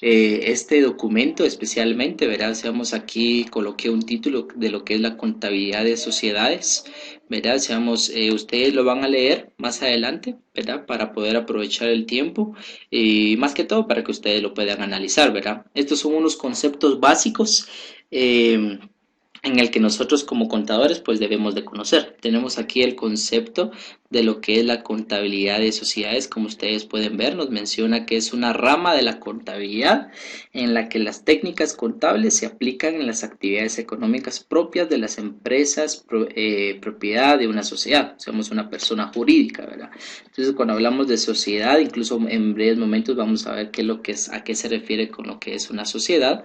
este documento especialmente, ¿verdad? Seamos aquí, coloqué un título de lo que es la contabilidad de sociedades, ¿verdad? Seamos, ustedes lo van a leer más adelante, ¿verdad? Para poder aprovechar el tiempo y más que todo para que ustedes lo puedan analizar, ¿verdad? Estos son unos conceptos básicos. En el que nosotros como contadores pues debemos de conocer. Tenemos aquí el concepto de lo que es la contabilidad de sociedades, como ustedes pueden ver, nos menciona que es una rama de la contabilidad en la que las técnicas contables se aplican en las actividades económicas propias de las empresas, propiedad de una sociedad, somos una persona jurídica, ¿verdad? Entonces cuando hablamos de sociedad, incluso en breves momentos vamos a ver qué es lo que es, a qué se refiere con lo que es una sociedad.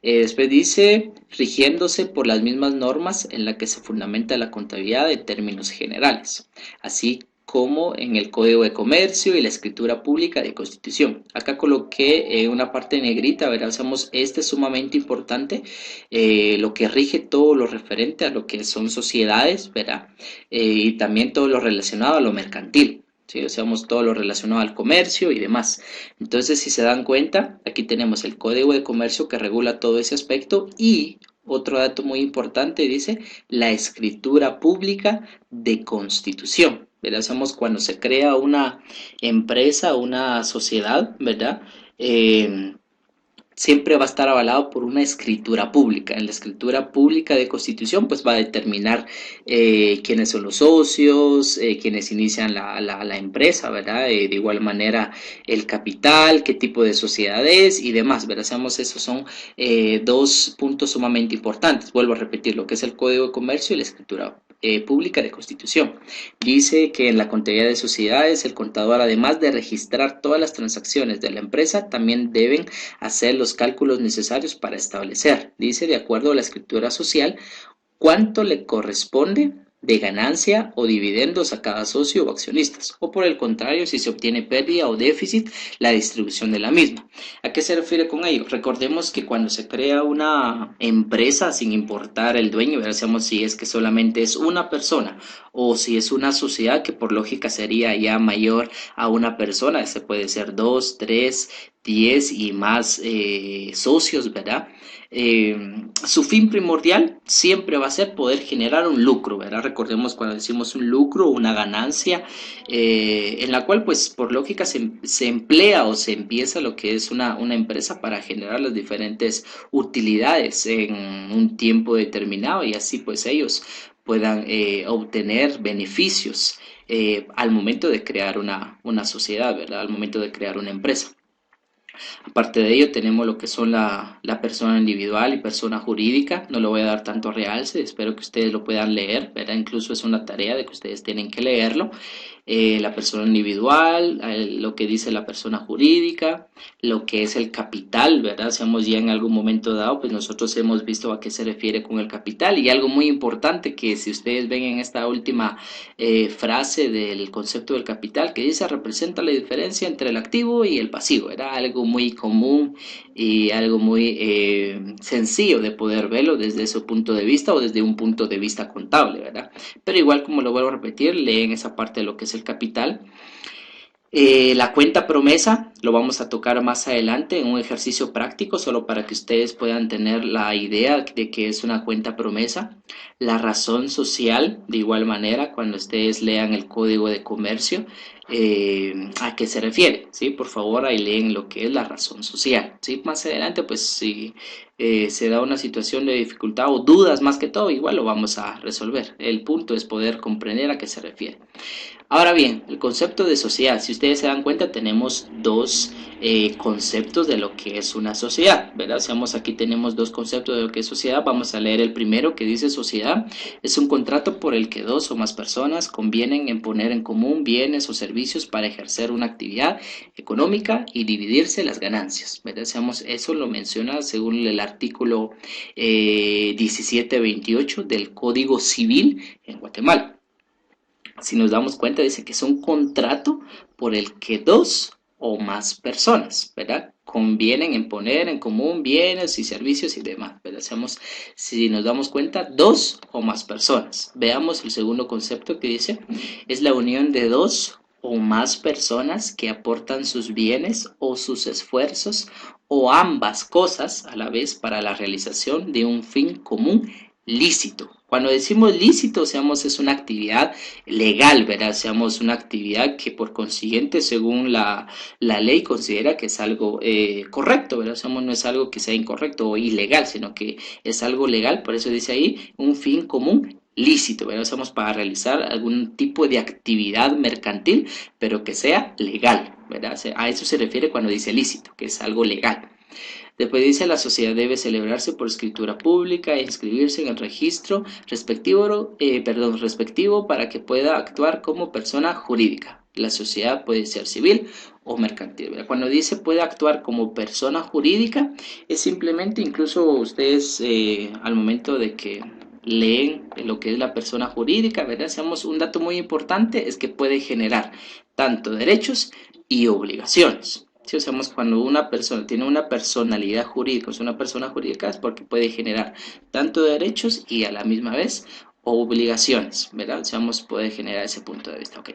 Después dice, rigiéndose por las mismas normas en las que se fundamenta la contabilidad en términos generales, así como en el Código de Comercio y la Escritura Pública de Constitución. Acá coloqué una parte negrita, verá, hacemos este es sumamente importante, lo que rige todo lo referente a lo que son sociedades, verá, y también todo lo relacionado a lo mercantil. ¿Sí? O sea, todo lo relacionado al comercio y demás. Entonces, si se dan cuenta, aquí tenemos el Código de Comercio que regula todo ese aspecto y otro dato muy importante dice la escritura pública de constitución. ¿Verdad? Somos cuando se crea una empresa, una sociedad, ¿verdad? Eh, Siempre va a estar avalado por una escritura pública. En la escritura pública de constitución, pues va a determinar quiénes son los socios, quienes inician la empresa, ¿verdad? De igual manera, el capital, qué tipo de sociedad es y demás, ¿verdad? Sabemos, esos son dos puntos sumamente importantes. Vuelvo a repetir, lo que es el Código de Comercio y la escritura pública de constitución. Dice que en la contabilidad de sociedades, el contador, además de registrar todas las transacciones de la empresa, también deben hacer los cálculos necesarios para establecer, dice, de acuerdo a la escritura social, cuánto le corresponde de ganancia o dividendos a cada socio o accionistas, o por el contrario, si se obtiene pérdida o déficit, la distribución de la misma. ¿A qué se refiere con ello? Recordemos que cuando se crea una empresa, sin importar el dueño, veamos si es que solamente es una persona o si es una sociedad que por lógica sería ya mayor a una persona, se puede ser dos, tres, 10 y más socios, ¿verdad? Eh, Su fin primordial siempre va a ser poder generar un lucro, ¿verdad? Recordemos cuando decimos un lucro, una ganancia, en la cual pues por lógica se emplea o se empieza lo que es una empresa para generar las diferentes utilidades en un tiempo determinado y así pues ellos puedan obtener beneficios al momento de crear una sociedad, ¿verdad? Al momento de crear una empresa. Aparte de ello, tenemos lo que son la persona individual y persona jurídica. No lo voy a dar tanto realce, espero que ustedes lo puedan leer, ¿verdad? Incluso es una tarea de que ustedes tienen que leerlo. La persona individual, lo que dice la persona jurídica, lo que es el capital, ¿verdad? Si hemos ya en algún momento dado, pues nosotros hemos visto a qué se refiere con el capital y algo muy importante que si ustedes ven en esta última frase del concepto del capital que dice representa la diferencia entre el activo y el pasivo, era algo muy común y algo muy sencillo de poder verlo desde ese punto de vista o desde un punto de vista contable, ¿verdad? Pero igual como lo vuelvo a repetir, leen esa parte de lo que es el capital. La cuenta promesa lo vamos a tocar más adelante en un ejercicio práctico, solo para que ustedes puedan tener la idea de qué es una cuenta promesa. La razón social, de igual manera, cuando ustedes lean el Código de Comercio, a qué se refiere, ¿sí? Por favor, ahí leen lo que es la razón social, ¿sí? Más adelante, pues si se da una situación de dificultad o dudas más que todo, igual lo vamos a resolver. El punto es poder comprender a qué se refiere. Ahora bien, el concepto de sociedad, si ustedes se dan cuenta, tenemos dos conceptos de lo que es una sociedad, ¿verdad? Seamos aquí tenemos dos conceptos de lo que es sociedad. Vamos a leer el primero que dice sociedad. Es un contrato por el que dos o más personas convienen en poner en común bienes o servicios para ejercer una actividad económica y dividirse las ganancias, ¿verdad? Seamos, eso lo menciona según el artículo 1728 del Código Civil en Guatemala. Si nos damos cuenta, dice que es un contrato por el que dos o más personas, ¿verdad? Convienen en poner en común bienes y servicios y demás, ¿verdad? Si nos damos cuenta, dos o más personas. Veamos el segundo concepto que dice, es la unión de dos o más personas que aportan sus bienes o sus esfuerzos o ambas cosas a la vez para la realización de un fin común lícito. Cuando decimos lícito, seamos, es una actividad legal, ¿verdad? Seamos una actividad que por consiguiente, según la ley, considera que es algo correcto, ¿verdad? Seamos, no es algo que sea incorrecto o ilegal, sino que es algo legal, por eso dice ahí un fin común lícito, ¿verdad? Usamos para realizar algún tipo de actividad mercantil, pero que sea legal, ¿verdad? A eso se refiere cuando dice lícito, que es algo legal. Después dice, la sociedad debe celebrarse por escritura pública e inscribirse en el registro respectivo para que pueda actuar como persona jurídica. La sociedad puede ser civil o mercantil. ¿Verdad? Cuando dice puede actuar como persona jurídica, es simplemente incluso ustedes al momento de que leen lo que es la persona jurídica, ¿verdad? Seamos, un dato muy importante es que puede generar tanto derechos y obligaciones. Si usamos cuando una persona tiene una personalidad jurídica, es una persona jurídica, es porque puede generar tanto derechos y a la misma vez obligaciones, ¿verdad? Usamos puede generar ese punto de vista, ok.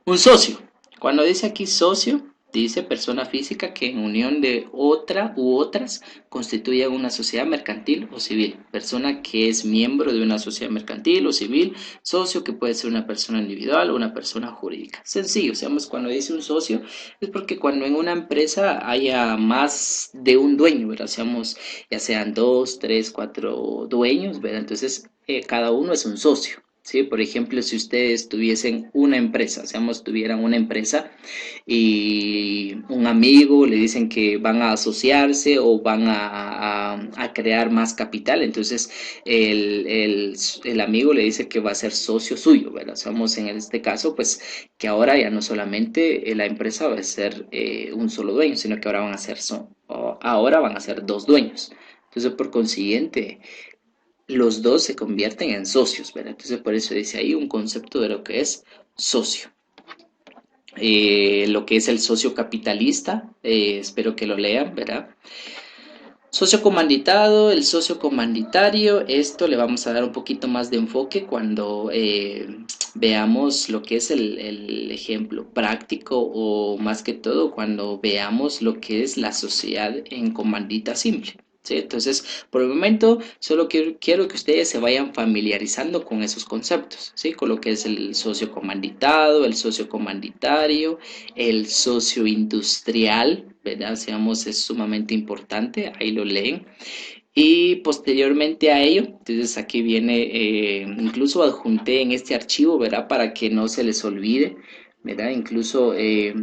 Un socio. Cuando dice aquí socio, dice persona física que en unión de otra u otras constituyen una sociedad mercantil o civil. Persona que es miembro de una sociedad mercantil o civil. Socio que puede ser una persona individual o una persona jurídica. Sencillo, seamos, cuando dice un socio es porque cuando en una empresa haya más de un dueño, ¿verdad? Seamos, ya sean dos, tres, cuatro dueños, ¿verdad? Entonces cada uno es un socio. ¿Sí? Por ejemplo, si ustedes tuviesen una empresa, seamos, tuvieran una empresa y un amigo le dicen que van a asociarse o van a crear más capital, entonces el amigo le dice que va a ser socio suyo, ¿verdad? Somos en este caso, pues que ahora ya no solamente la empresa va a ser un solo dueño, sino que ahora ahora van a ser dos dueños. Entonces, por consiguiente, los dos se convierten en socios, ¿verdad? Entonces por eso dice ahí un concepto de lo que es socio. Lo que es el socio capitalista, espero que lo lean, ¿verdad? Socio comanditado, el socio comanditario, esto le vamos a dar un poquito más de enfoque cuando veamos lo que es el ejemplo práctico o más que todo cuando veamos lo que es la sociedad en comandita simple. ¿Sí? Entonces, por el momento, solo quiero que ustedes se vayan familiarizando con esos conceptos, ¿sí? Con lo que es el socio comanditado, el socio comanditario, el socio industrial, ¿verdad? Seamos, es sumamente importante, ahí lo leen. Y posteriormente a ello, entonces aquí viene, incluso adjunté en este archivo, ¿verdad? Para que no se les olvide, ¿verdad? Incluso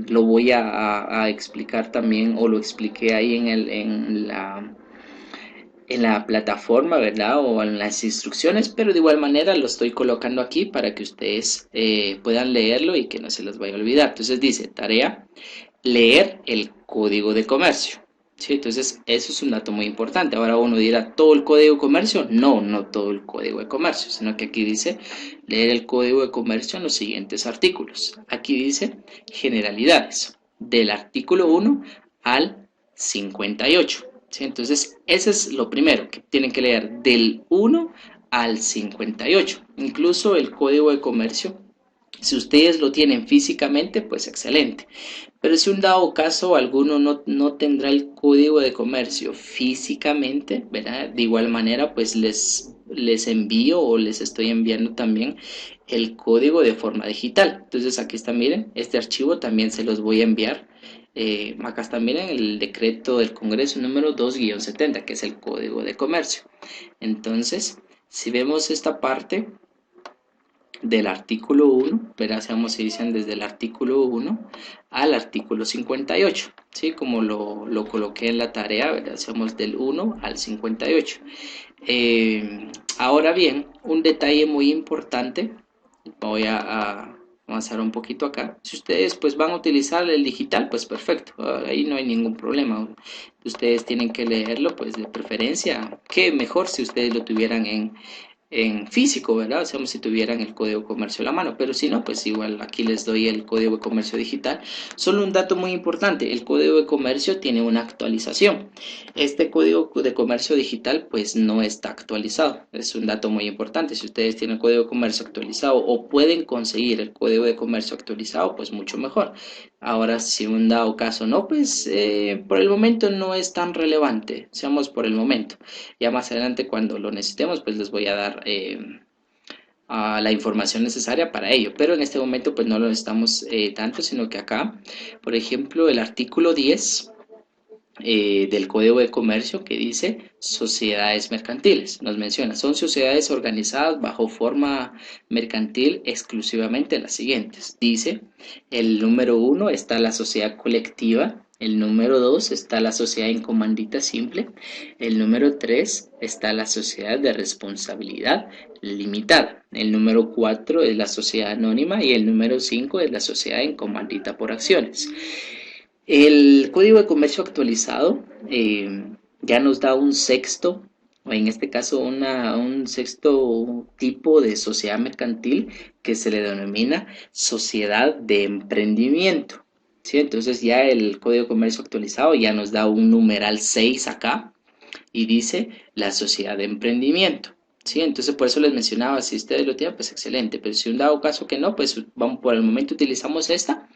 lo voy a explicar también, o lo expliqué ahí en la plataforma, ¿verdad? O en las instrucciones, pero de igual manera lo estoy colocando aquí para que ustedes puedan leerlo y que no se les vaya a olvidar. Entonces dice, tarea, leer el código de comercio. ¿Sí? Entonces, eso es un dato muy importante. Ahora uno dirá, ¿todo el código de comercio? No, no todo el código de comercio, sino que aquí dice leer el código de comercio en los siguientes artículos. Aquí dice generalidades, del artículo 1 al 58. ¿Sí? Entonces, ese es lo primero que tienen que leer del 1 al 58. Incluso el código de comercio, si ustedes lo tienen físicamente, pues excelente. Pero si un dado caso alguno no tendrá el código de comercio físicamente, ¿verdad? De igual manera, pues les envío o les estoy enviando también el código de forma digital. Entonces aquí está, miren, este archivo también se los voy a enviar. Acá está, miren, el decreto del Congreso número 2-70, que es el código de comercio. Entonces, si vemos esta parte del artículo 1, veamos si dicen desde el artículo 1 al artículo 58, ¿sí? Como lo coloqué en la tarea, hacemos del 1 al 58. Ahora bien, un detalle muy importante, voy a avanzar un poquito acá. Si ustedes pues van a utilizar el digital, pues perfecto, ahí no hay ningún problema. Ustedes tienen que leerlo pues de preferencia, que mejor si ustedes lo tuvieran en físico, ¿verdad? O sea, si tuvieran el código de comercio a la mano, pero si no, pues igual aquí les doy el código de comercio digital. Solo un dato muy importante, el código de comercio tiene una actualización. Este código de comercio digital pues no está actualizado, es un dato muy importante. Si ustedes tienen el código de comercio actualizado o pueden conseguir el código de comercio actualizado, pues mucho mejor. Ahora, si un dado caso no, pues por el momento no es tan relevante, seamos por el momento. Ya más adelante cuando lo necesitemos, pues les voy a dar a la información necesaria para ello. Pero en este momento pues no lo necesitamos tanto, sino que acá, por ejemplo, el artículo 10 del Código de Comercio que dice sociedades mercantiles. Nos menciona, son sociedades organizadas bajo forma mercantil exclusivamente las siguientes. Dice, el número 1 está la sociedad colectiva, el número 2 está la sociedad en comandita simple, el número 3 está la sociedad de responsabilidad limitada, el número 4 es la sociedad anónima y el número 5 es la sociedad en comandita por acciones. El Código de Comercio actualizado ya nos da un sexto, o en este caso un sexto tipo de sociedad mercantil que se le denomina sociedad de emprendimiento. ¿Sí? Entonces ya el Código de Comercio actualizado ya nos da un numeral 6 acá y dice la sociedad de emprendimiento. ¿Sí? Entonces por eso les mencionaba, si ustedes lo tienen, pues excelente, pero si un dado caso que no, pues vamos, por el momento utilizamos esta.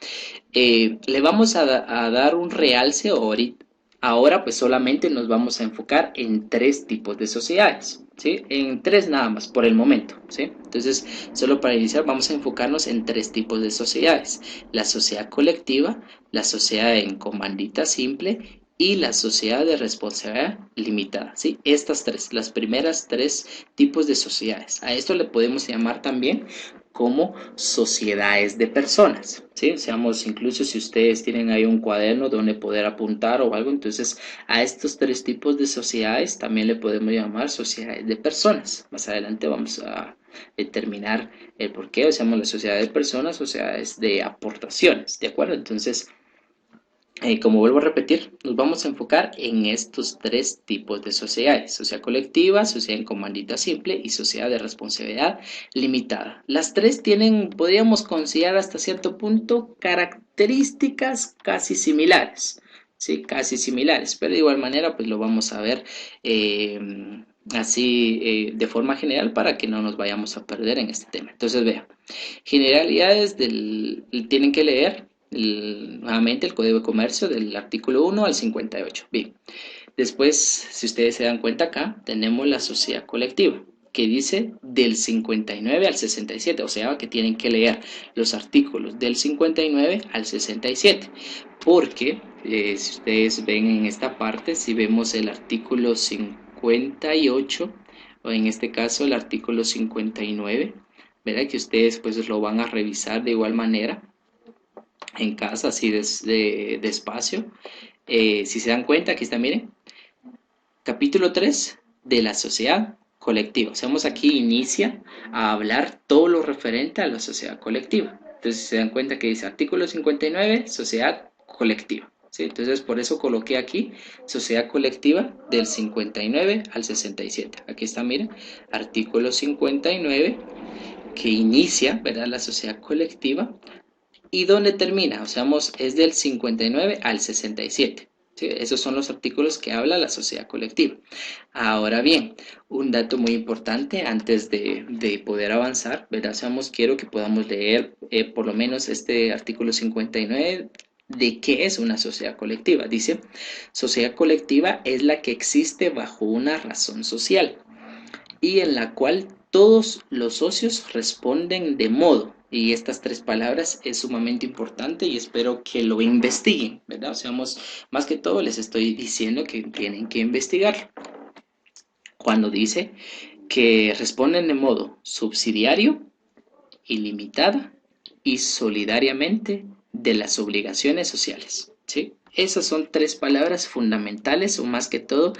Le vamos a dar un realce ahorita. Ahora pues solamente nos vamos a enfocar en tres tipos de sociedades, ¿sí? En tres nada más por el momento, ¿sí? Entonces, solo para iniciar vamos a enfocarnos en tres tipos de sociedades. La sociedad colectiva, la sociedad en comandita simple y la sociedad de responsabilidad limitada, ¿sí? Estas tres, las primeras tres tipos de sociedades. A esto le podemos llamar también como sociedades de personas, ¿sí? Seamos, incluso si ustedes tienen ahí un cuaderno donde poder apuntar o algo, entonces a estos tres tipos de sociedades también le podemos llamar sociedades de personas. Más adelante vamos a determinar el por qué usamos las sociedades de personas, sociedades de aportaciones, ¿de acuerdo? Entonces, como vuelvo a repetir, nos vamos a enfocar en estos tres tipos de sociedades: sociedad colectiva, sociedad en comandita simple y sociedad de responsabilidad limitada. Las tres tienen, podríamos considerar hasta cierto punto, características casi similares, ¿sí? Casi similares, pero de igual manera pues lo vamos a ver así de forma general para que no nos vayamos a perder en este tema. Entonces vean, generalidades tienen que leer nuevamente el Código de Comercio del artículo 1 al 58. Bien, después, si ustedes se dan cuenta acá, tenemos la sociedad colectiva, que dice del 59 al 67, o sea que tienen que leer los artículos del 59 al 67, porque si ustedes ven en esta parte, si vemos el artículo 58, o en este caso el artículo 59, verá que ustedes pues lo van a revisar de igual manera en casa, así despacio. Si se dan cuenta, aquí está, miren, capítulo 3 de la sociedad colectiva. O sea, aquí inicia a hablar todo lo referente a la sociedad colectiva. Entonces, si se dan cuenta que dice artículo 59, sociedad colectiva. ¿Sí? Entonces, por eso coloqué aquí sociedad colectiva del 59 al 67. Aquí está, miren, artículo 59 que inicia, ¿verdad?, la sociedad colectiva. ¿Y dónde termina? O sea, es del 59 al 67. ¿Sí? Esos son los artículos que habla la sociedad colectiva. Ahora bien, un dato muy importante antes de poder avanzar, ¿verdad? Quiero que podamos leer por lo menos este artículo 59 de qué es una sociedad colectiva. Dice, sociedad colectiva es la que existe bajo una razón social y en la cual todos los socios responden de modo, y estas tres palabras es sumamente importante y espero que lo investiguen, ¿verdad? O sea, más que todo les estoy diciendo que tienen que investigar. Cuando dice que responden de modo subsidiario, ilimitada y solidariamente de las obligaciones sociales, ¿sí? Esas son tres palabras fundamentales o más que todo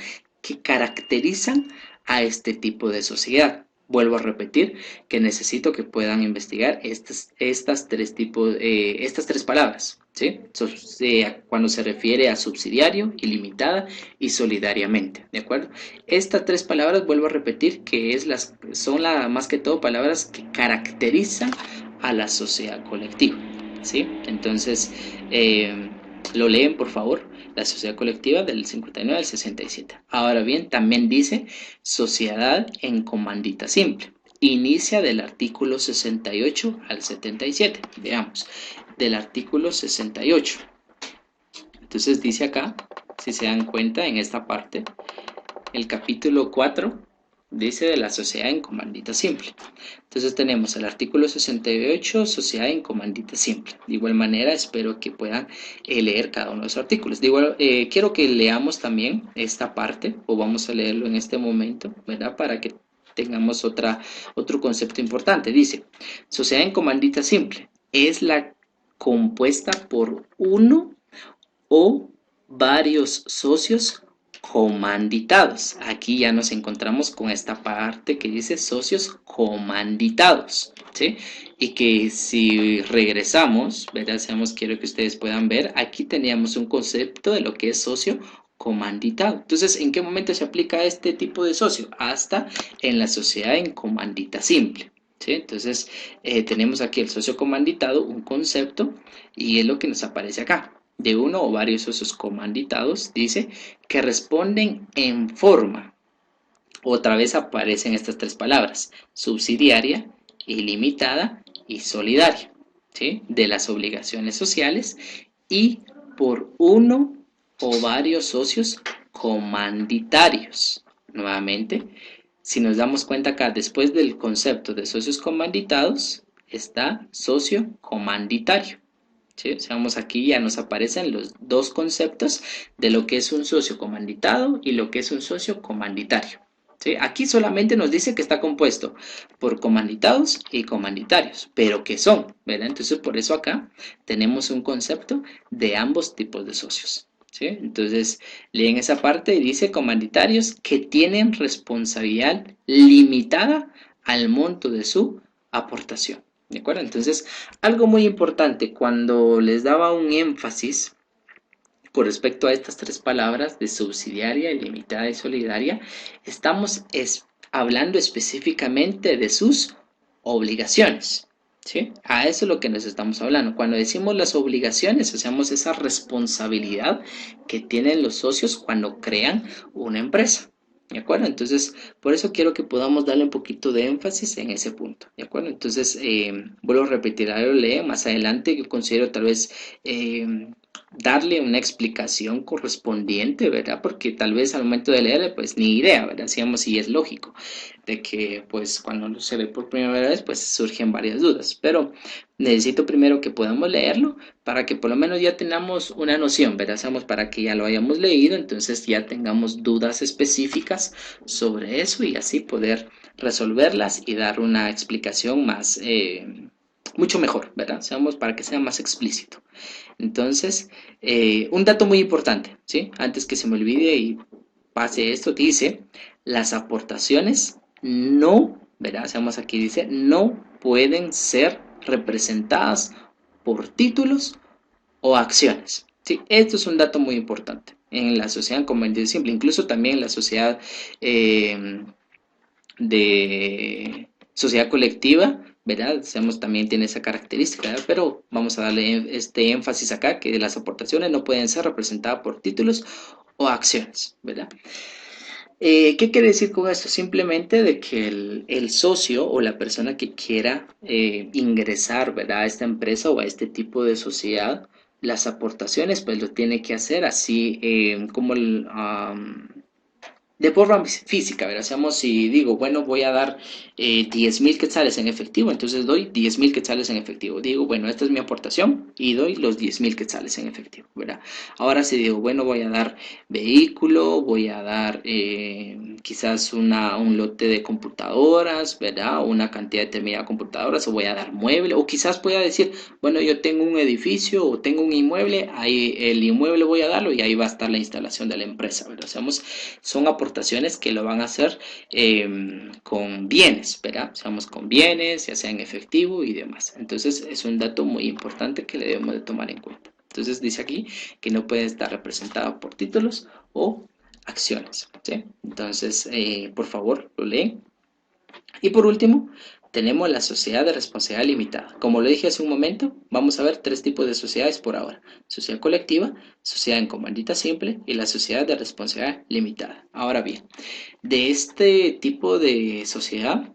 que caracterizan a este tipo de sociedad. Vuelvo a repetir que necesito que puedan investigar estas tres palabras, ¿sí? Cuando se refiere a subsidiario, ilimitada y solidariamente, ¿de acuerdo? Estas tres palabras, vuelvo a repetir, que son más que todo palabras que caracterizan a la sociedad colectiva, ¿sí? Entonces, lo leen, por favor. La sociedad colectiva del 59 al 67. Ahora bien, también dice sociedad en comandita simple. Inicia del artículo 68 al 77. Veamos, del artículo 68. Entonces dice acá, si se dan cuenta en esta parte, el capítulo 4 dice de la sociedad en comandita simple. Entonces tenemos el artículo 68, sociedad en comandita simple. De igual manera, espero que puedan leer cada uno de los artículos. Quiero que leamos también esta parte, o vamos a leerlo en este momento, ¿verdad? Para que tengamos otro concepto importante. Dice, sociedad en comandita simple es la compuesta por uno o varios socios comanditados. Aquí ya nos encontramos con esta parte que dice socios comanditados, ¿sí? Y que si regresamos, ¿verdad? Quiero que ustedes puedan ver, aquí teníamos un concepto de lo que es socio comanditado. Entonces, ¿en qué momento se aplica este tipo de socio? Hasta en la sociedad en comandita simple, ¿sí? Entonces, tenemos aquí el socio comanditado, un concepto, y es lo que nos aparece acá. De uno o varios socios comanditados, dice, que responden en forma. Otra vez aparecen estas tres palabras, subsidiaria, ilimitada y solidaria, ¿sí? De las obligaciones sociales y por uno o varios socios comanditarios. Nuevamente, si nos damos cuenta acá, después del concepto de socios comanditados, está socio comanditario. ¿Sí? Aquí ya nos aparecen los dos conceptos de lo que es un socio comanditado y lo que es un socio comanditario. ¿Sí? Aquí solamente nos dice que está compuesto por comanditados y comanditarios, pero ¿qué son? ¿Verdad? Entonces por eso acá tenemos un concepto de ambos tipos de socios. ¿Sí? Entonces leen esa parte y dice comanditarios que tienen responsabilidad limitada al monto de su aportación. ¿De acuerdo? Entonces, algo muy importante, cuando les daba un énfasis con respecto a estas tres palabras de subsidiaria, ilimitada y solidaria, estamos hablando específicamente de sus obligaciones. ¿Sí? A eso es lo que nos estamos hablando. Cuando decimos las obligaciones, hacemos esa responsabilidad que tienen los socios cuando crean una empresa. ¿De acuerdo? Entonces, por eso quiero que podamos darle un poquito de énfasis en ese punto. ¿De acuerdo? Entonces, vuelvo a repetir, ahora lo leo más adelante, yo considero tal vez darle una explicación correspondiente, ¿verdad? Porque tal vez al momento de leer, pues ni idea, ¿verdad? Si es lógico de que, pues, cuando se ve por primera vez, pues surgen varias dudas. Pero necesito primero que podamos leerlo para que por lo menos ya tengamos una noción, ¿verdad? Para que ya lo hayamos leído, entonces ya tengamos dudas específicas sobre eso y así poder resolverlas y dar una explicación más, mucho mejor, ¿verdad? Para que sea más explícito. Entonces, un dato muy importante, ¿sí? Antes que se me olvide y pase esto, dice, las aportaciones no, ¿verdad? Aquí dice, no pueden ser representadas por títulos o acciones. Sí, esto es un dato muy importante en la sociedad comercial simple, incluso también en la sociedad de sociedad colectiva, ¿verdad? También tiene esa característica, ¿verdad? Pero vamos a darle este énfasis acá, que las aportaciones no pueden ser representadas por títulos o acciones, ¿verdad? ¿Qué quiere decir con esto? Simplemente de que el socio o la persona que quiera ingresar, ¿verdad? A esta empresa o a este tipo de sociedad, las aportaciones pues lo tiene que hacer así como de forma física, ¿verdad? Si digo, bueno, voy a dar 10,000 quetzales en efectivo, entonces doy 10,000 quetzales en efectivo. Digo, bueno, esta es mi aportación y doy los 10,000 quetzales en efectivo, ¿verdad? Ahora si digo, bueno, voy a dar vehículo, voy a dar quizás un lote de computadoras, ¿verdad? Una cantidad determinada de computadoras, o voy a dar mueble, o quizás pueda decir, bueno, yo tengo un edificio o tengo un inmueble, ahí el inmueble voy a darlo y ahí va a estar la instalación de la empresa, ¿verdad? Son aportaciones aportaciones que lo van a hacer con bienes, ¿verdad? Seamos con bienes, ya sea en efectivo y demás. Entonces es un dato muy importante que le debemos de tomar en cuenta. Entonces dice aquí que no puede estar representado por títulos o acciones, ¿sí? Entonces, por favor, lo leen. Y por último, tenemos la sociedad de responsabilidad limitada. Como lo dije hace un momento, vamos a ver tres tipos de sociedades por ahora. Sociedad colectiva, sociedad en comandita simple y la sociedad de responsabilidad limitada. Ahora bien, de este tipo de sociedad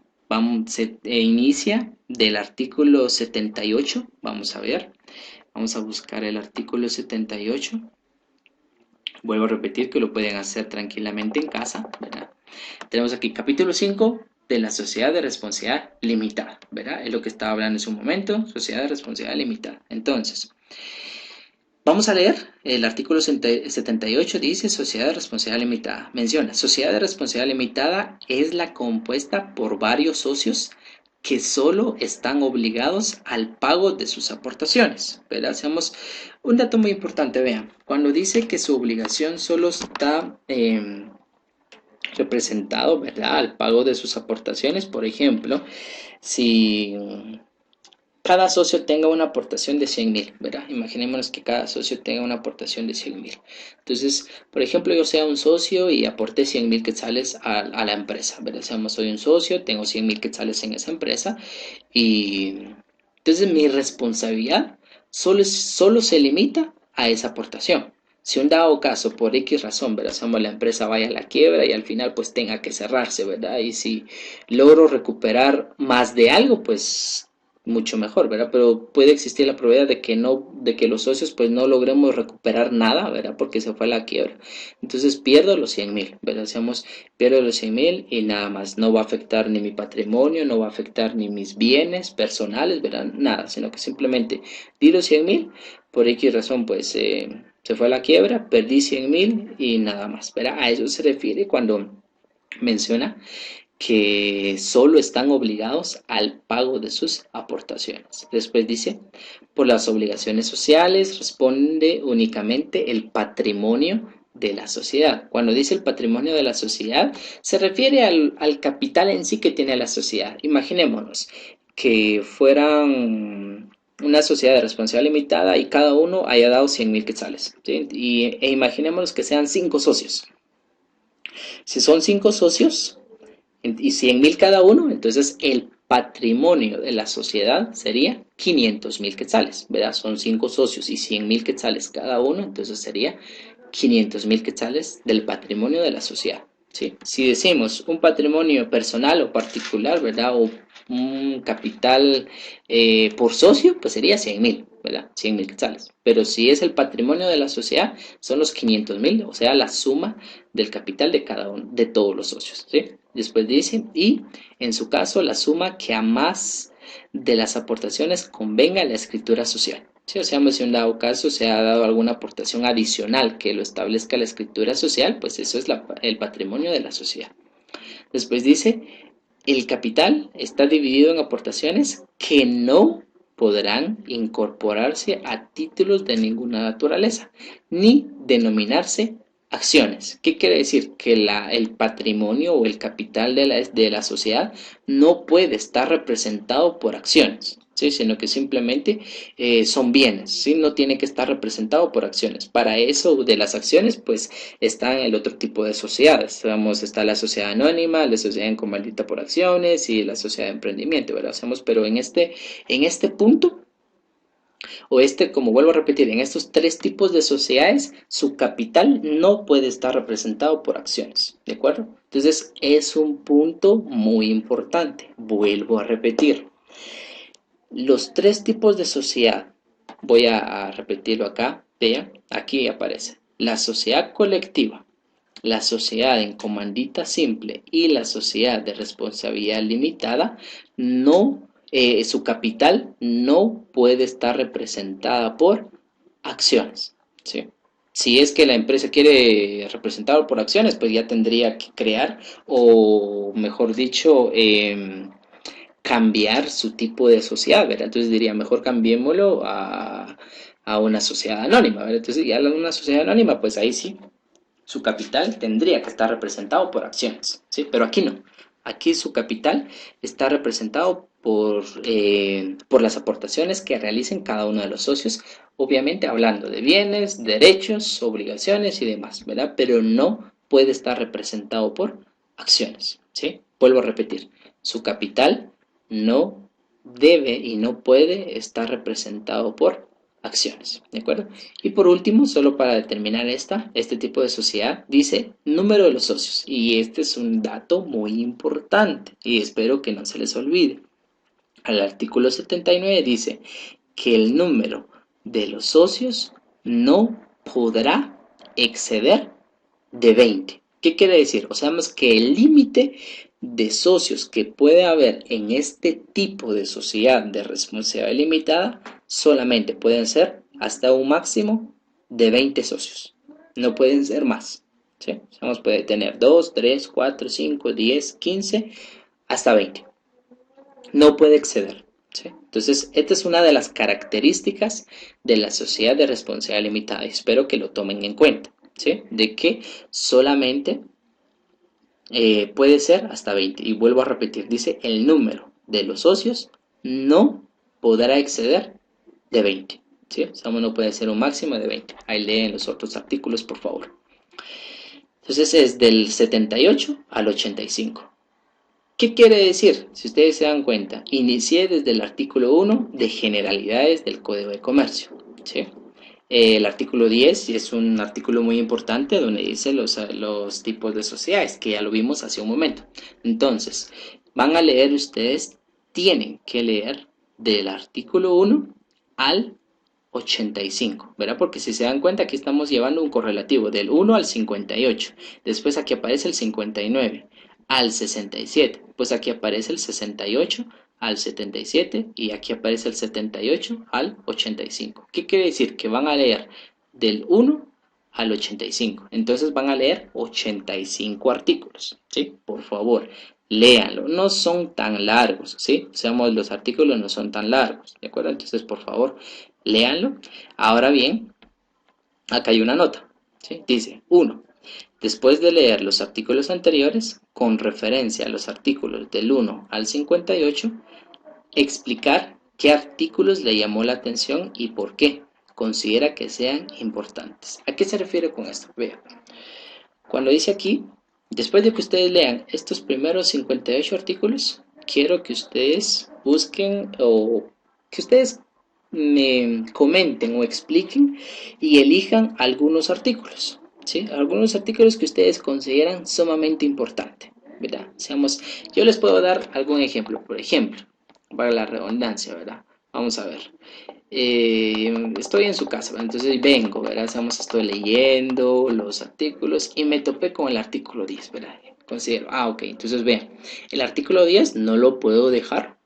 se inicia del artículo 78. Vamos a ver, vamos a buscar el artículo 78. Vuelvo a repetir que lo pueden hacer tranquilamente en casa, ¿verdad? Tenemos aquí capítulo 5 de la sociedad de responsabilidad limitada, ¿verdad? Es lo que estaba hablando en su momento, sociedad de responsabilidad limitada. Entonces, vamos a leer el artículo 78, dice sociedad de responsabilidad limitada. Menciona, sociedad de responsabilidad limitada es la compuesta por varios socios que solo están obligados al pago de sus aportaciones. ¿Verdad? Hacemos un dato muy importante, vean, cuando dice que su obligación solo está representado, ¿verdad?, al pago de sus aportaciones, por ejemplo, si cada socio tenga una aportación de 100,000, ¿verdad? Imaginémonos que cada socio tenga una aportación de 100,000. Entonces, por ejemplo, yo sea un socio y aporté 100,000 quetzales a la empresa, ¿verdad? Seamos, soy un socio, tengo 100,000 quetzales en esa empresa y entonces mi responsabilidad solo se limita a esa aportación. Si un dado caso, por X razón, ¿verdad? Seamos, la empresa vaya a la quiebra y al final pues tenga que cerrarse, ¿verdad? Y si logro recuperar más de algo, pues mucho mejor, ¿verdad? Pero puede existir la probabilidad de que no, de que los socios pues no logremos recuperar nada, ¿verdad? Porque se fue a la quiebra. Entonces pierdo los 100,000, ¿verdad? Hacemos, pierdo los 100,000 y nada más. No va a afectar ni mi patrimonio, no va a afectar ni mis bienes personales, ¿verdad? Nada, sino que simplemente di los 100,000, por X razón pues se fue a la quiebra, perdí 100,000 y nada más, ¿verdad? A eso se refiere cuando menciona que solo están obligados al pago de sus aportaciones. Después dice, por las obligaciones sociales responde únicamente el patrimonio de la sociedad. Cuando dice el patrimonio de la sociedad, se refiere al capital en sí que tiene la sociedad. Imaginémonos que fueran una sociedad de responsabilidad limitada y cada uno haya dado 100,000 quetzales, ¿sí? E imaginémonos que sean 5 socios. Si son 5 socios, y 100,000 cada uno, entonces el patrimonio de la sociedad sería 500,000 quetzales, ¿verdad? Son 5 socios y 100,000 quetzales cada uno, entonces sería 500,000 quetzales del patrimonio de la sociedad, ¿sí? Si decimos un patrimonio personal o particular, ¿verdad? O un capital por socio, pues sería 100,000, ¿verdad? 100,000 quetzales. Pero si es el patrimonio de la sociedad, son los 500,000, o sea, la suma del capital de cada uno, de todos los socios, ¿sí? Después dice, y en su caso, la suma que a más de las aportaciones convenga la escritura social. ¿Sí? O sea, si en dado caso se ha dado alguna aportación adicional que lo establezca la escritura social, pues eso es el patrimonio de la sociedad. Después dice, el capital está dividido en aportaciones que no podrán incorporarse a títulos de ninguna naturaleza, ni denominarse acciones. ¿Qué quiere decir? Que el patrimonio o el capital de la sociedad no puede estar representado por acciones, ¿sí? Sino que simplemente son bienes, ¿sí? No tiene que estar representado por acciones. Para eso de las acciones, pues está el otro tipo de sociedades. Vamos, está la sociedad anónima, la sociedad en convalida por acciones y la sociedad de emprendimiento, ¿verdad? Hacemos, pero en este punto, o como vuelvo a repetir, en estos tres tipos de sociedades, su capital no puede estar representado por acciones, ¿de acuerdo? Entonces, es un punto muy importante. Vuelvo a repetir. Los tres tipos de sociedad, voy a repetirlo acá, vean, aquí aparece. La sociedad colectiva, la sociedad en comandita simple y la sociedad de responsabilidad limitada, su capital no puede estar representada por acciones, ¿sí? Si es que la empresa quiere representarlo por acciones, pues ya tendría que crear, o mejor dicho, cambiar su tipo de sociedad, ¿verdad? Entonces diría, mejor cambiémoslo a una sociedad anónima, ¿verdad? Entonces ya una sociedad anónima, pues ahí sí su capital tendría que estar representado por acciones, ¿sí? Pero aquí no. Aquí su capital está representado por las aportaciones que realicen cada uno de los socios, obviamente hablando de bienes, derechos, obligaciones y demás, ¿verdad? Pero no puede estar representado por acciones, ¿sí? Vuelvo a repetir, su capital no debe y no puede estar representado por acciones, ¿de acuerdo? Y por último, solo para determinar este tipo de sociedad, dice número de los socios. Y este es un dato muy importante y espero que no se les olvide. Al artículo 79 dice que el número de los socios no podrá exceder de 20. ¿Qué quiere decir? O sea, que el límite de socios que puede haber en este tipo de sociedad de responsabilidad limitada solamente pueden ser hasta un máximo de 20 socios. No pueden ser más. ¿Sí? Puede tener 2, 3, 4, 5, 10, 15, hasta 20. No puede exceder. ¿Sí? Entonces, esta es una de las características de la sociedad de responsabilidad limitada. Espero que lo tomen en cuenta. ¿Sí? De que solamente puede ser hasta 20. Y vuelvo a repetir, dice el número de los socios no podrá exceder de 20. ¿Sí? O sea, no puede ser un máximo de 20. Ahí leen los otros artículos, por favor. Entonces es del 78 al 85. ¿Qué quiere decir? Si ustedes se dan cuenta, inicié desde el artículo 1 de generalidades del Código de Comercio. ¿Sí? El artículo 10 es un artículo muy importante donde dice los tipos de sociedades, que ya lo vimos hace un momento. Entonces, van a leer ustedes, tienen que leer del artículo 1 al 85, ¿verdad? Porque si se dan cuenta, aquí estamos llevando un correlativo del 1 al 58. Después aquí aparece el 59 al 67. Pues aquí aparece el 68 al 77 y aquí aparece el 78 al 85. ¿Qué quiere decir? Que van a leer del 1 al 85. Entonces van a leer 85 artículos, ¿sí? Por favor, léanlo. No son tan largos, ¿sí? Los artículos no son tan largos, ¿de acuerdo? Entonces, por favor, léanlo. Ahora bien, acá hay una nota, ¿sí? Dice, 1. Después de leer los artículos anteriores, con referencia a los artículos del 1 al 58, explicar qué artículos le llamó la atención y por qué considera que sean importantes. ¿A qué se refiere con esto? Vean, cuando dice aquí, después de que ustedes lean estos primeros 58 artículos, quiero que ustedes busquen o que ustedes me comenten o expliquen y elijan algunos artículos, ¿sí? Algunos artículos que ustedes consideran sumamente importantes, ¿verdad? Yo les puedo dar algún ejemplo, por ejemplo, para la redundancia, ¿verdad? Vamos a ver. Estoy en su casa, ¿verdad? Entonces vengo, ¿verdad? Estoy leyendo los artículos y me topé con el artículo 10, ¿verdad? Considero, ok, entonces vean, el artículo 10 no lo puedo dejar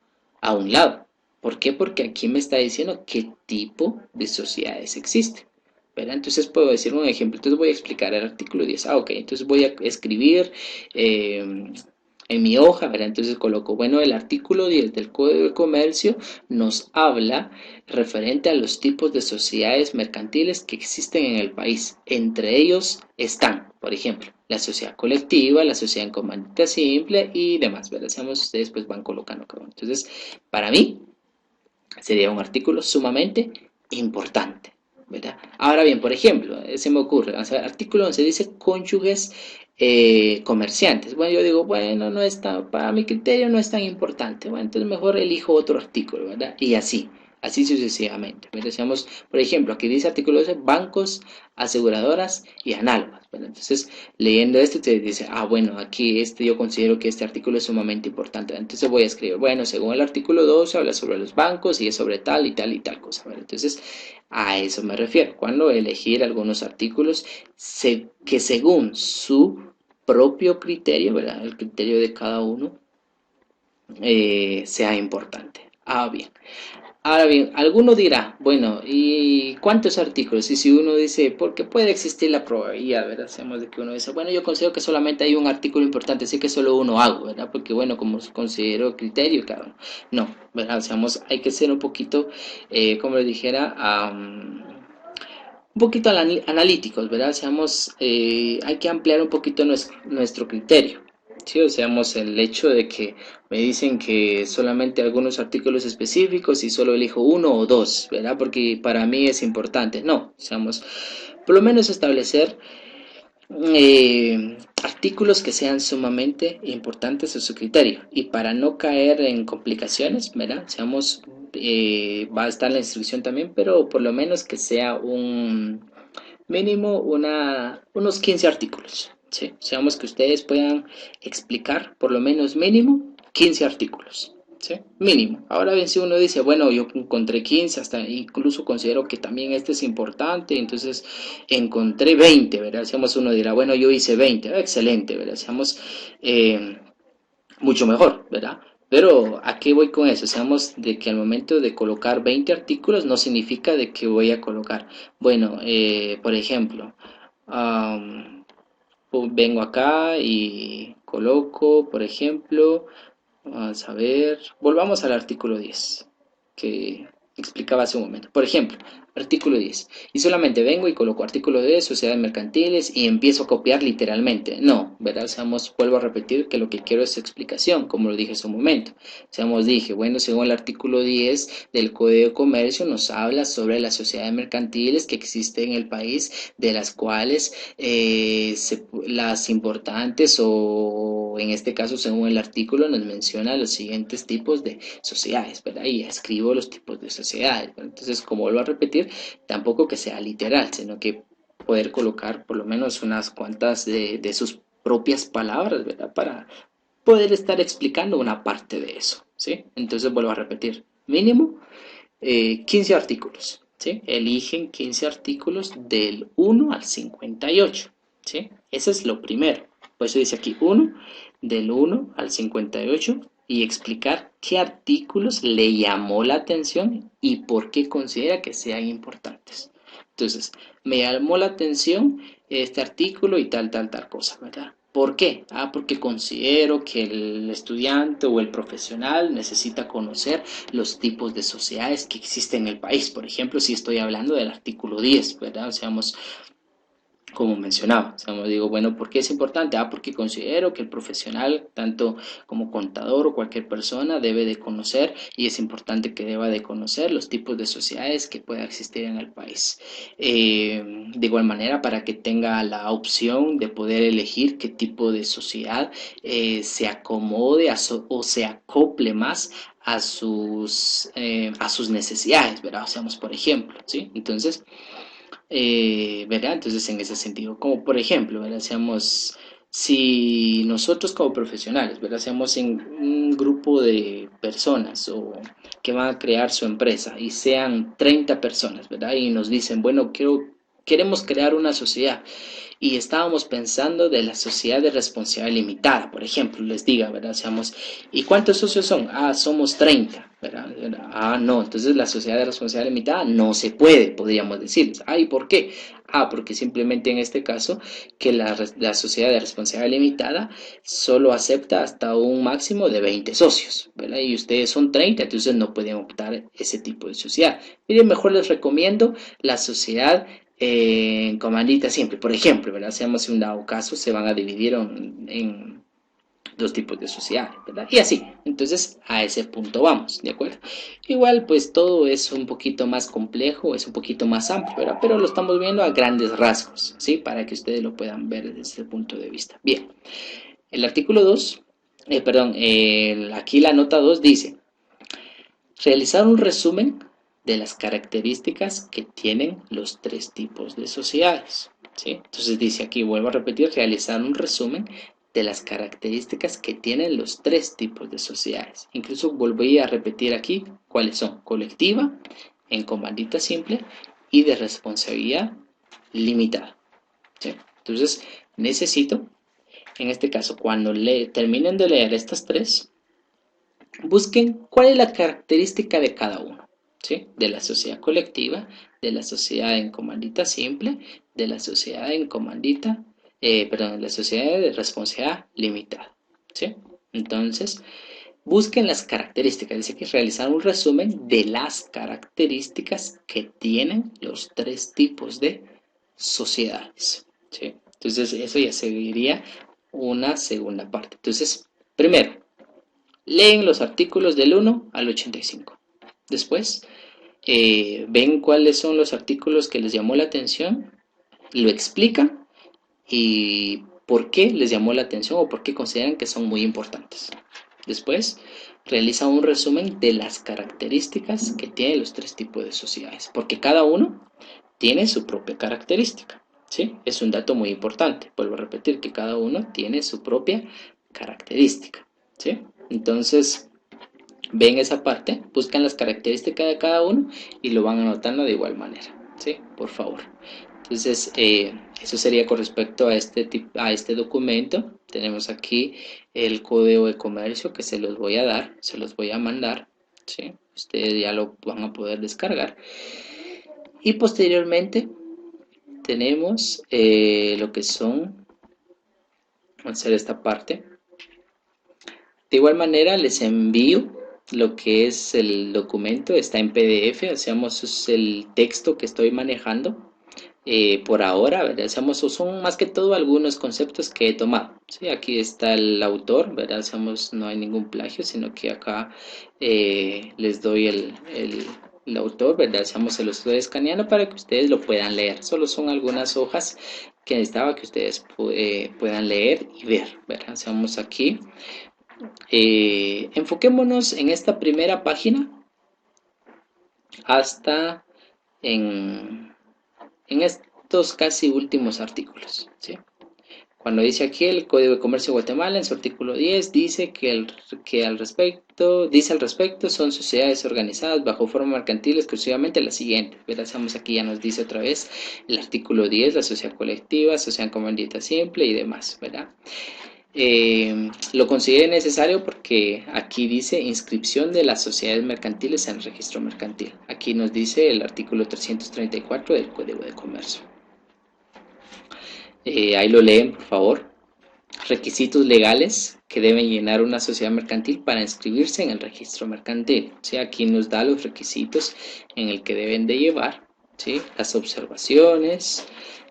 a un lado. ¿Por qué? Porque aquí me está diciendo qué tipo de sociedades existen, ¿verdad? Entonces puedo decir un ejemplo, entonces voy a explicar el artículo 10. Ok, entonces voy a escribir en mi hoja, ¿verdad? Entonces coloco, bueno, el artículo 10 del Código de Comercio nos habla referente a los tipos de sociedades mercantiles que existen en el país. Entre ellos están, por ejemplo, la sociedad colectiva, la sociedad en comandita simple y demás, ¿verdad? Ustedes pues van colocando cada uno. Entonces, para mí, sería un artículo sumamente importante, ¿verdad? Ahora bien, por ejemplo, se me ocurre, o sea, artículo 11 dice cónyuges comerciantes. Bueno, yo digo, bueno, no está, para mi criterio no es tan importante. Bueno, entonces mejor elijo otro artículo, ¿verdad? Y así sucesivamente. Decíamos, por ejemplo, aquí dice artículo 12, bancos, aseguradoras y análogas. ¿Verdad? Entonces, leyendo esto, te dice, bueno, aquí yo considero que este artículo es sumamente importante. Entonces voy a escribir, bueno, según el artículo 12 habla sobre los bancos y es sobre tal y tal y tal cosa. ¿Verdad? Entonces, a eso me refiero. Cuando elegir algunos artículos que según su propio criterio, ¿verdad? El criterio de cada uno sea importante. Bien. Ahora bien, alguno dirá, bueno, ¿y cuántos artículos? Y si uno dice, porque puede existir la probabilidad, ¿verdad? Hacemos de que uno dice, bueno, yo considero que solamente hay un artículo importante, así que solo uno hago, ¿verdad? Porque, bueno, como considero criterio cada uno. No, ¿verdad? Hay que ser un poquito, como les dijera, un poquito analíticos, ¿verdad? Seamos, hay que ampliar un poquito nuestro criterio. Sí, o seamos el hecho de que me dicen que solamente algunos artículos específicos y solo elijo uno o dos, ¿verdad? Porque para mí es importante. No, seamos, por lo menos establecer artículos que sean sumamente importantes a su criterio y para no caer en complicaciones, ¿verdad? Seamos, va a estar la instrucción también, pero por lo menos que sea un mínimo unos 15 artículos, ¿sí? Seamos que ustedes puedan explicar por lo menos mínimo 15 artículos. ¿Sí? Mínimo. Ahora bien, si uno dice, bueno, yo encontré 15, hasta incluso considero que también este es importante, entonces encontré 20, ¿verdad? Seamos uno dirá, bueno, yo hice 20, excelente, ¿verdad? Seamos mucho mejor, ¿verdad? Pero ¿a qué voy con eso? Seamos de que al momento de colocar 20 artículos no significa de que voy a colocar, bueno, por ejemplo, um, vengo acá y coloco, por ejemplo, vamos a ver, volvamos al artículo 10 que explicaba hace un momento. Por ejemplo, artículo 10. Y solamente vengo y coloco artículo 10, sociedades mercantiles, y empiezo a copiar literalmente. No, ¿verdad? Seamos, vuelvo a repetir que lo que quiero es explicación, como lo dije hace un momento. Seamos, dije, bueno, según el artículo 10 del Código de Comercio nos habla sobre las sociedades mercantiles que existen en el país, de las cuales las importantes o en este caso según el artículo nos menciona los siguientes tipos de sociedades, ¿verdad? Y escribo los tipos de sociedades, ¿verdad? Entonces, como vuelvo a repetir, tampoco que sea literal, sino que poder colocar por lo menos unas cuantas de sus propias palabras, ¿verdad? Para poder estar explicando una parte de eso, ¿sí? Entonces, vuelvo a repetir, mínimo 15 artículos, ¿sí? Eligen 15 artículos del 1 al 58, ¿sí? Ese es lo primero. Por eso dice aquí 1, del 1 al 58 y explicar qué artículos le llamó la atención y por qué considera que sean importantes. Entonces, me llamó la atención este artículo y tal cosa, ¿verdad? ¿Por qué? Porque considero que el estudiante o el profesional necesita conocer los tipos de sociedades que existen en el país. Por ejemplo, si estoy hablando del artículo 10, ¿verdad? O seamos, como mencionaba, digo, bueno, ¿por qué es importante? Porque considero que el profesional, tanto como contador o cualquier persona, debe de conocer y es importante que deba de conocer los tipos de sociedades que pueda existir en el país. De igual manera, para que tenga la opción de poder elegir qué tipo de sociedad se acomode o se acople más a sus necesidades, ¿verdad? O sea, por ejemplo, ¿sí? Entonces, ¿verdad? Entonces, en ese sentido, como por ejemplo, ¿verdad? Seamos, si nosotros como profesionales, ¿verdad? Seamos en un grupo de personas o que van a crear su empresa y sean 30 personas, ¿verdad? Y nos dicen, bueno, queremos crear una sociedad y estábamos pensando de la sociedad de responsabilidad limitada, por ejemplo, les diga, ¿verdad? Seamos, ¿y cuántos socios son? Somos 30, ¿verdad? No, entonces la sociedad de responsabilidad limitada no se puede, podríamos decirles. ¿Y por qué? Porque simplemente en este caso que la sociedad de responsabilidad limitada solo acepta hasta un máximo de 20 socios, ¿verdad? Y ustedes son 30, entonces no pueden optar ese tipo de sociedad. Miren, mejor les recomiendo la sociedad en comandita simple. Por ejemplo, ¿verdad? Seamos un dado caso, se van a dividir en dos tipos de sociedades, ¿verdad? Y así, entonces a ese punto vamos, ¿de acuerdo? Igual, pues todo es un poquito más complejo, es un poquito más amplio, ¿verdad? Pero lo estamos viendo a grandes rasgos, ¿sí? Para que ustedes lo puedan ver desde ese punto de vista. Bien, el artículo 2, aquí la nota 2 dice, realizar un resumen de las características que tienen los tres tipos de sociedades, ¿sí? Entonces dice aquí, vuelvo a repetir, realizar un resumen de las características que tienen los tres tipos de sociedades. Incluso volví a repetir aquí cuáles son: colectiva, en comandita simple y de responsabilidad limitada, ¿sí? Entonces necesito, en este caso, cuando terminen de leer estas tres, busquen cuál es la característica de cada uno, ¿sí? De la sociedad colectiva, de la sociedad en comandita simple, de la sociedad en comandita, perdón, de la sociedad de responsabilidad limitada, ¿sí? Entonces, Busquen las características, dice que realizar un resumen de las características que tienen los tres tipos de sociedades. ¿Sí? Entonces, eso ya seguiría una segunda parte. Entonces, primero, leen los artículos del 1 al 85. Después, ven cuáles son los artículos que les llamó la atención, lo explican y por qué les llamó la atención o por qué consideran que son muy importantes. Después, realiza un resumen de las características que tienen los tres tipos de sociedades, porque cada uno tiene su propia característica. ¿Sí? Es un dato muy importante. Vuelvo a repetir que cada uno tiene su propia característica. ¿Sí? Entonces, ven esa parte, buscan las características de cada uno y lo van anotando de igual manera. ¿Sí? Por favor. Entonces, eso sería con respecto a este documento. Tenemos aquí el código de comercio que se los voy a dar, se los voy a mandar. ¿Sí? Ustedes ya lo van a poder descargar. Y posteriormente tenemos lo que son, vamos a hacer esta parte. De igual manera les envío lo que es el documento, está en PDF, hacemos es el texto que estoy manejando por ahora, ¿verdad? Son más que todo algunos conceptos que he tomado. ¿Sí? Aquí está el autor, ¿verdad? No hay ningún plagio, sino que acá les doy el autor, ¿verdad? Se lo estoy escaneando para que ustedes lo puedan leer. Solo son algunas hojas que necesitaba que ustedes puedan leer y ver, ¿verdad? Hacemos aquí. Enfoquémonos en esta primera página hasta en estos casi últimos artículos. ¿Sí? Cuando dice aquí el Código de Comercio de Guatemala, en su artículo 10, dice que al respecto, son sociedades organizadas bajo forma mercantil exclusivamente la siguiente. Verás, aquí ya nos dice otra vez el artículo 10, la sociedad colectiva, sociedad comandita simple y demás, ¿verdad? Lo consideré necesario porque aquí dice inscripción de las sociedades mercantiles en el registro mercantil. Aquí nos dice el artículo 334 del Código de Comercio. Ahí lo leen, por favor. Requisitos legales que deben llenar una sociedad mercantil para inscribirse en el registro mercantil. ¿Sí? Aquí nos da los requisitos en el que deben de llevar, ¿sí? Las observaciones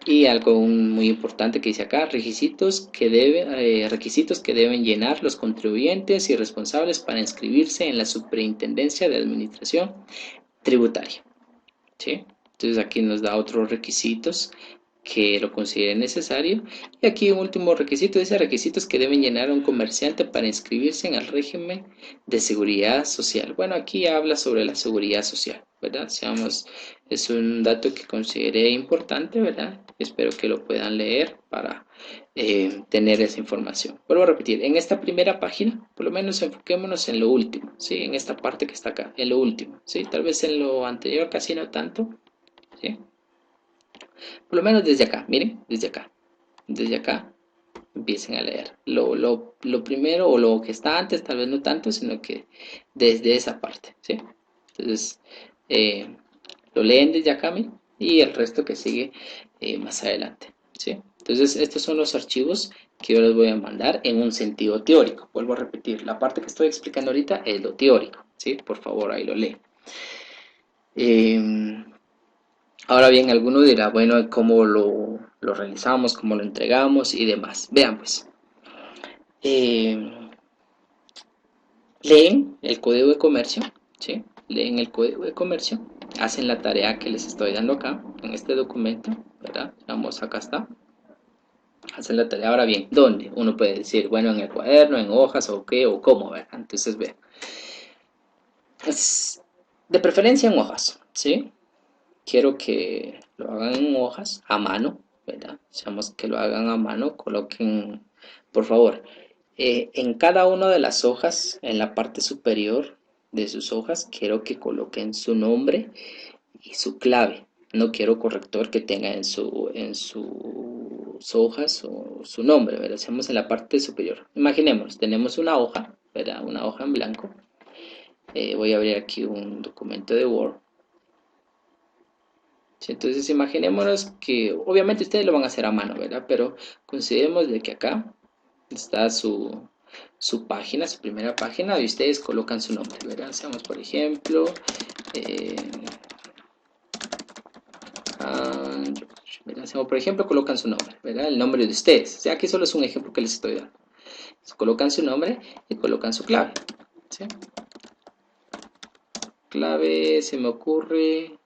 y algo muy importante que dice acá, requisitos que deben llenar los contribuyentes y responsables para inscribirse en la Superintendencia de Administración Tributaria. ¿Sí? Entonces aquí nos da otros requisitos que lo considere necesario. Y aquí un último requisito, dice requisitos que deben llenar un comerciante para inscribirse en el régimen de seguridad social. Bueno, aquí habla sobre la seguridad social, ¿verdad? Es un dato que consideré importante, ¿verdad? Espero que lo puedan leer para tener esa información. Vuelvo a repetir, en esta primera página, por lo menos enfoquémonos en lo último, ¿sí? En esta parte que está acá, en lo último, ¿sí? Tal vez en lo anterior casi no tanto, ¿sí? Por lo menos desde acá, miren, desde acá, empiecen a leer. Lo primero o lo que está antes, tal vez no tanto, sino que desde esa parte, ¿sí? Entonces, lo leen desde acá, miren, y el resto que sigue más adelante, ¿sí? Entonces, estos son los archivos que yo les voy a mandar en un sentido teórico. Vuelvo a repetir, la parte que estoy explicando ahorita es lo teórico, ¿sí? Por favor, ahí lo leen. Ahora bien, alguno dirá, bueno, ¿cómo lo realizamos, cómo lo entregamos y demás? Vean pues, eh, leen el código de comercio, ¿sí? Leen el código de comercio, hacen la tarea que les estoy dando acá, en este documento, ¿verdad? Vamos, acá está. Hacen la tarea. Ahora bien, ¿dónde? Uno puede decir, bueno, en el cuaderno, en hojas, o qué, o cómo, ¿verdad? Entonces, vean. De preferencia en hojas, ¿sí? Quiero que lo hagan en hojas, a mano, ¿verdad? Seamos que lo hagan a mano, coloquen, por favor, en cada una de las hojas, en la parte superior de sus hojas, quiero que coloquen su nombre y su clave. No quiero corrector que tenga en sus hojas o su nombre, ¿verdad? Hacemos en la parte superior. Imaginemos, tenemos una hoja, ¿verdad? Una hoja en blanco. Voy a abrir aquí un documento de Word. Sí, entonces imaginémonos que obviamente ustedes lo van a hacer a mano, ¿verdad? Pero consideremos de que acá está su página, su primera página, y ustedes colocan su nombre, ¿verdad? Seamos, por ejemplo, ¿verdad? Seamos, por ejemplo, colocan su nombre, ¿verdad? El nombre de ustedes. O sea, aquí solo es un ejemplo que les estoy dando. Colocan su nombre y colocan su clave, ¿sí? Clave, se me ocurre...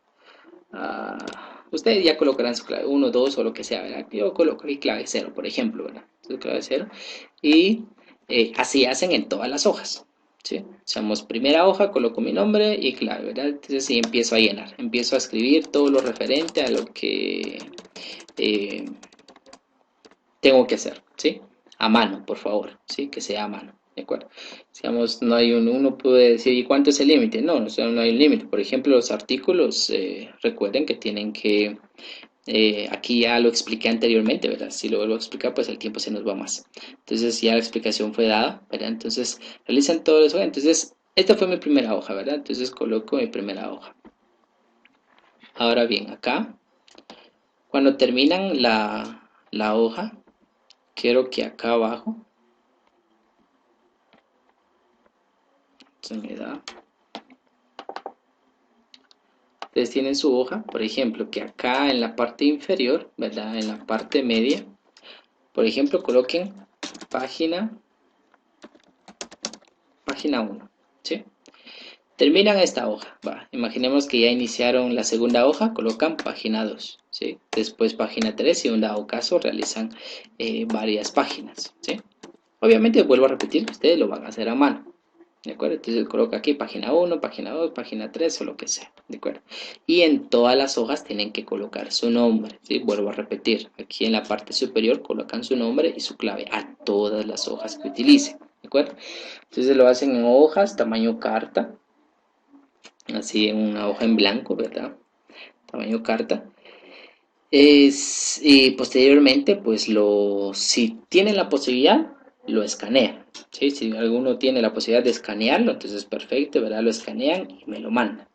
ustedes ya colocarán su clave 1, 2 o lo que sea, ¿verdad? Yo coloco aquí clave 0, por ejemplo, ¿verdad? Entonces, clave 0. Y así hacen en todas las hojas, ¿sí? Seamos primera hoja, coloco mi nombre y clave, ¿verdad? Entonces sí, empiezo a llenar, empiezo a escribir todo lo referente a lo que eh, tengo que hacer, ¿sí? A mano, por favor, ¿sí? Que sea a mano, ¿de acuerdo? Digamos, no hay uno puede decir, ¿y cuánto es el límite? No, no hay un límite. Por ejemplo, los artículos, recuerden que tienen que, aquí ya lo expliqué anteriormente, ¿verdad? Si lo vuelvo a explicar, pues el tiempo se nos va más. Entonces ya la explicación fue dada, ¿verdad? Entonces realizan todo eso. Entonces, esta fue mi primera hoja, ¿verdad? Entonces coloco mi primera hoja. Ahora bien, acá, cuando terminan la hoja, quiero que acá abajo se me da. Ustedes tienen su hoja, por ejemplo, que acá en la parte inferior, ¿verdad? En la parte media, por ejemplo, coloquen página, página 1, ¿sí? Terminan esta hoja, va. Imaginemos que ya iniciaron la segunda hoja, colocan página 2, ¿sí? Después página 3 y en dado caso realizan varias páginas, ¿sí? Obviamente, vuelvo a repetir, ustedes lo van a hacer a mano. ¿De acuerdo? Entonces coloca aquí página 1, página 2, página 3 o lo que sea, ¿de acuerdo? Y en todas las hojas tienen que colocar su nombre, ¿sí? Vuelvo a repetir, aquí en la parte superior colocan su nombre y su clave a todas las hojas que utilicen, ¿de acuerdo? Entonces lo hacen en hojas, tamaño carta, así en una hoja en blanco, ¿verdad? Tamaño carta. Y posteriormente, pues si tienen la posibilidad, lo escanean. ¿Sí? Si alguno tiene la posibilidad de escanearlo, entonces perfecto, ¿verdad? Lo escanean y me lo mandan.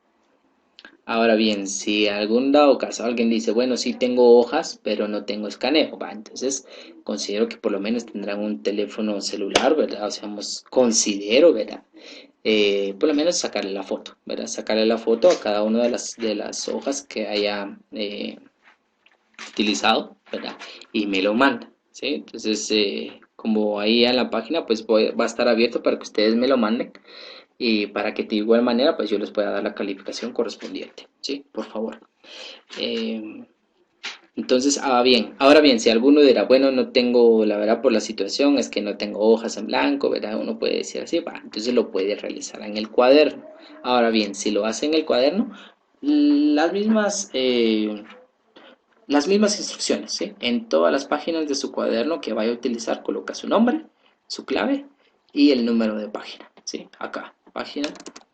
Ahora bien, si algún dado caso alguien dice, bueno, sí tengo hojas, pero no tengo escaneo, va, entonces considero que por lo menos tendrán un teléfono celular, ¿verdad? O sea, considero, ¿verdad? Por lo menos sacarle la foto, ¿verdad? Sacarle la foto a cada una de las hojas que haya utilizado, ¿verdad? Y me lo manda, ¿sí? Entonces, como ahí en la página, pues va a estar abierto para que ustedes me lo manden y para que de igual manera, pues yo les pueda dar la calificación correspondiente, ¿sí? Por favor. Eh, entonces, ahora bien, si alguno dirá, bueno, no tengo, la verdad, por la situación, es que no tengo hojas en blanco, ¿verdad? Uno puede decir así, va, entonces lo puede realizar en el cuaderno. Ahora bien, si lo hace en el cuaderno, las mismas instrucciones, ¿sí? En todas las páginas de su cuaderno que vaya a utilizar, coloca su nombre, su clave y el número de página, ¿sí? Acá, página,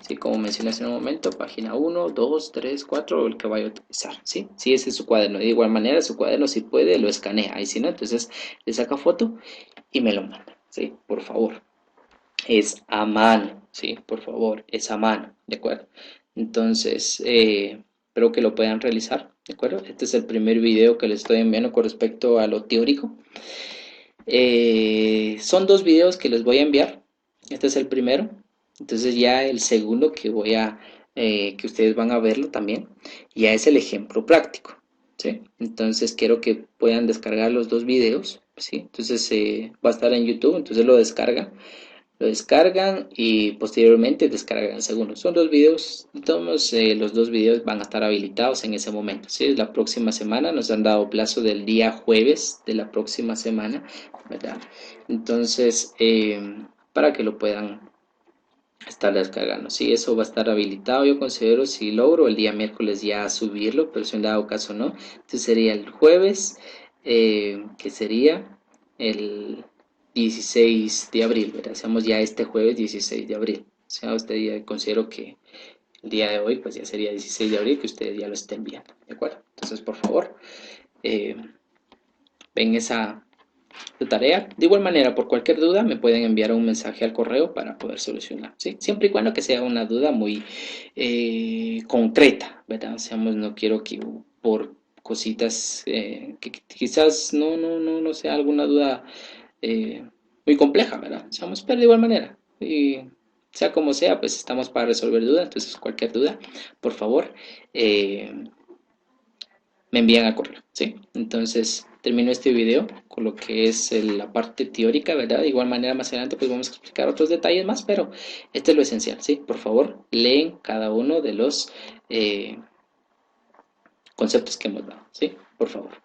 ¿sí? Como mencioné hace un momento, página 1, 2, 3, 4, el que vaya a utilizar, ¿sí? Sí, ese es su cuaderno. De igual manera, su cuaderno, si puede, lo escanea. Y si no, entonces le saca foto y me lo manda, ¿sí? Por favor. Es a mano, ¿sí? Por favor, es a mano, ¿de acuerdo? Entonces, espero que lo puedan realizar, ¿de acuerdo? Este es el primer video que les estoy enviando con respecto a lo teórico. Son dos videos que les voy a enviar. Este es el primero. Entonces ya el segundo que ustedes van a verlo también, ya es el ejemplo práctico, ¿sí? Entonces quiero que puedan descargar los dos videos, ¿sí? Entonces va a estar en YouTube, entonces lo descargan y posteriormente descargan el segundo. Son dos videos, todos los dos videos van a estar habilitados en ese momento. ¿Sí? La próxima semana nos han dado plazo del día jueves de la próxima semana, ¿verdad? Entonces, para que lo puedan estar descargando. Sí, eso va a estar habilitado. Yo considero si logro el día miércoles ya subirlo, pero si en dado caso no, entonces sería el jueves, que sería el 16 de abril, ¿verdad? Hacemos ya este jueves 16 de abril. O sea, usted ya considero que el día de hoy, pues ya sería 16 de abril que ustedes ya lo estén viendo, ¿de acuerdo? Entonces, por favor, eh, ven esa tu tarea. De igual manera, por cualquier duda, me pueden enviar un mensaje al correo para poder solucionar, ¿sí? Siempre y cuando que sea una duda muy concreta, ¿verdad? Seamos, no quiero que por cositas que quizás no sea alguna duda muy compleja, ¿verdad? Seamos, pero de igual manera. Y sea como sea, pues estamos para resolver dudas. Entonces, cualquier duda, por favor, eh, me envían al correo, ¿sí? Entonces, termino este video con lo que es la parte teórica, ¿verdad? De igual manera, más adelante, pues vamos a explicar otros detalles más, pero este es lo esencial, ¿sí? Por favor, leen cada uno de los eh, conceptos que hemos dado, ¿sí? Por favor.